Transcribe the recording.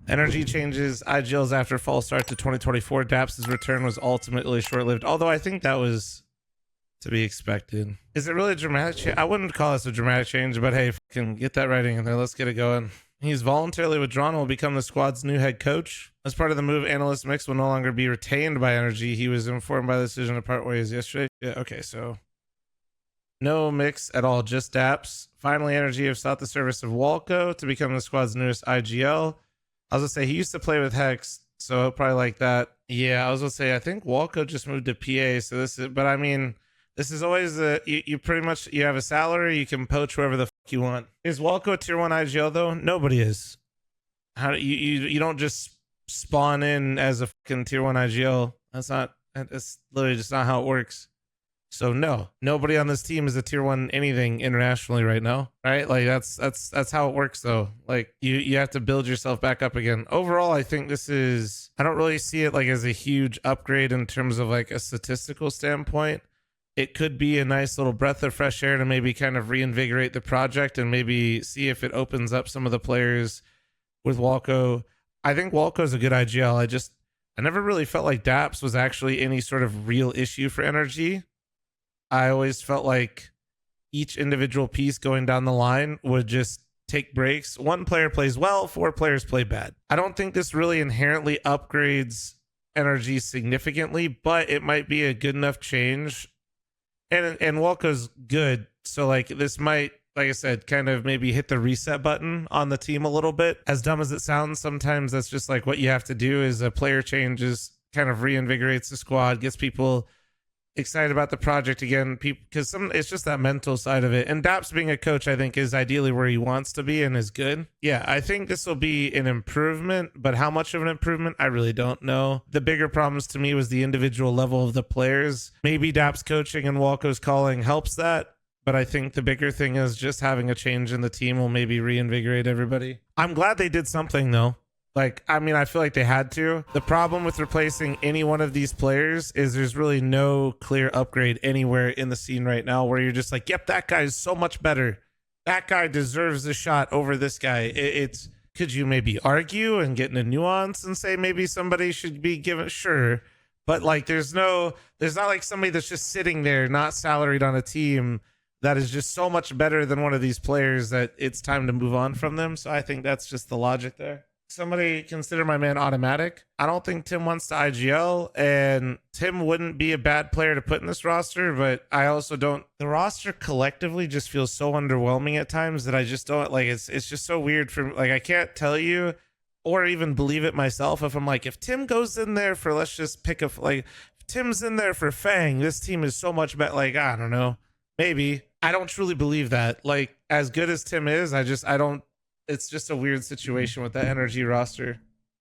NRG changes IGLs after false start to 2024. Daps' return was ultimately short-lived, although I think that was to be expected. Is it really a dramatic change? I wouldn't call this a dramatic change, but hey, fucking get that writing in there. Let's get it going. He's voluntarily withdrawn and will become the squad's new head coach. As part of the move, Analyst Mix will no longer be retained by NRG. He was informed by the decision to part ways yesterday. Yeah, okay, so no Mix at all, just Daps. Finally, NRG have sought the service of Walco to become the squad's newest IGL. I was gonna say he used to play with Hex, so he'll probably like that. Yeah, I was gonna say I think Walco just moved to PA, so this is. But I mean, this is always you pretty much you have a salary, you can poach whoever the fuck you want. Is Walco a tier 1 IGL though? Nobody is. How do you don't just spawn in as a fucking tier 1 IGL? That's literally just not how it works. So no, nobody on this team is a tier 1 anything internationally right now, right? Like that's how it works though. Like you have to build yourself back up again. Overall, I think this is, I don't really see it like as a huge upgrade in terms of like a statistical standpoint. It could be a nice little breath of fresh air to maybe kind of reinvigorate the project and maybe see if it opens up some of the players with Walco. I think Walco is a good IGL. I never really felt like Daps was actually any sort of real issue for NRG. I always felt like each individual piece going down the line would just take breaks. One player plays well, 4 players play bad. I don't think this really inherently upgrades NRG significantly, but it might be a good enough change. And Walco's good, so like this might, like I said, kind of maybe hit the reset button on the team a little bit. As dumb as it sounds, sometimes that's just like what you have to do. Is a player changes, kind of reinvigorates the squad, gets people excited about the project again, because it's just that mental side of it. And Daps being a coach, I think, is ideally where he wants to be and is good. Yeah, I think this will be an improvement, but how much of an improvement, I really don't know. The bigger problems to me was the individual level of the players. Maybe Daps coaching and Walco's calling helps that, but I think the bigger thing is just having a change in the team will maybe reinvigorate everybody. I'm glad they did something though. Like, I mean, I feel like they had to. The problem with replacing any one of these players is there's really no clear upgrade anywhere in the scene right now where you're just like, yep, that guy is so much better. That guy deserves the shot over this guy. Could you maybe argue and get into nuance and say maybe somebody should be given? Sure. But like, there's not like somebody that's just sitting there, not salaried on a team that is just so much better than one of these players that it's time to move on from them. So I think that's just the logic there. Somebody consider my man Automatic. I don't think Tim wants to IGL, and Tim wouldn't be a bad player to put in this roster, but I also don't. The roster collectively just feels so underwhelming at times that I just don't like. It's just so weird for like I can't tell you or even believe it myself if I'm like, if Tim goes in there for, let's just pick a, like if Tim's in there for Fang, this team is so much better. Like, I don't know, maybe. I don't truly believe that. Like, as good as Tim is, I don't. It's just a weird situation with that NRG roster.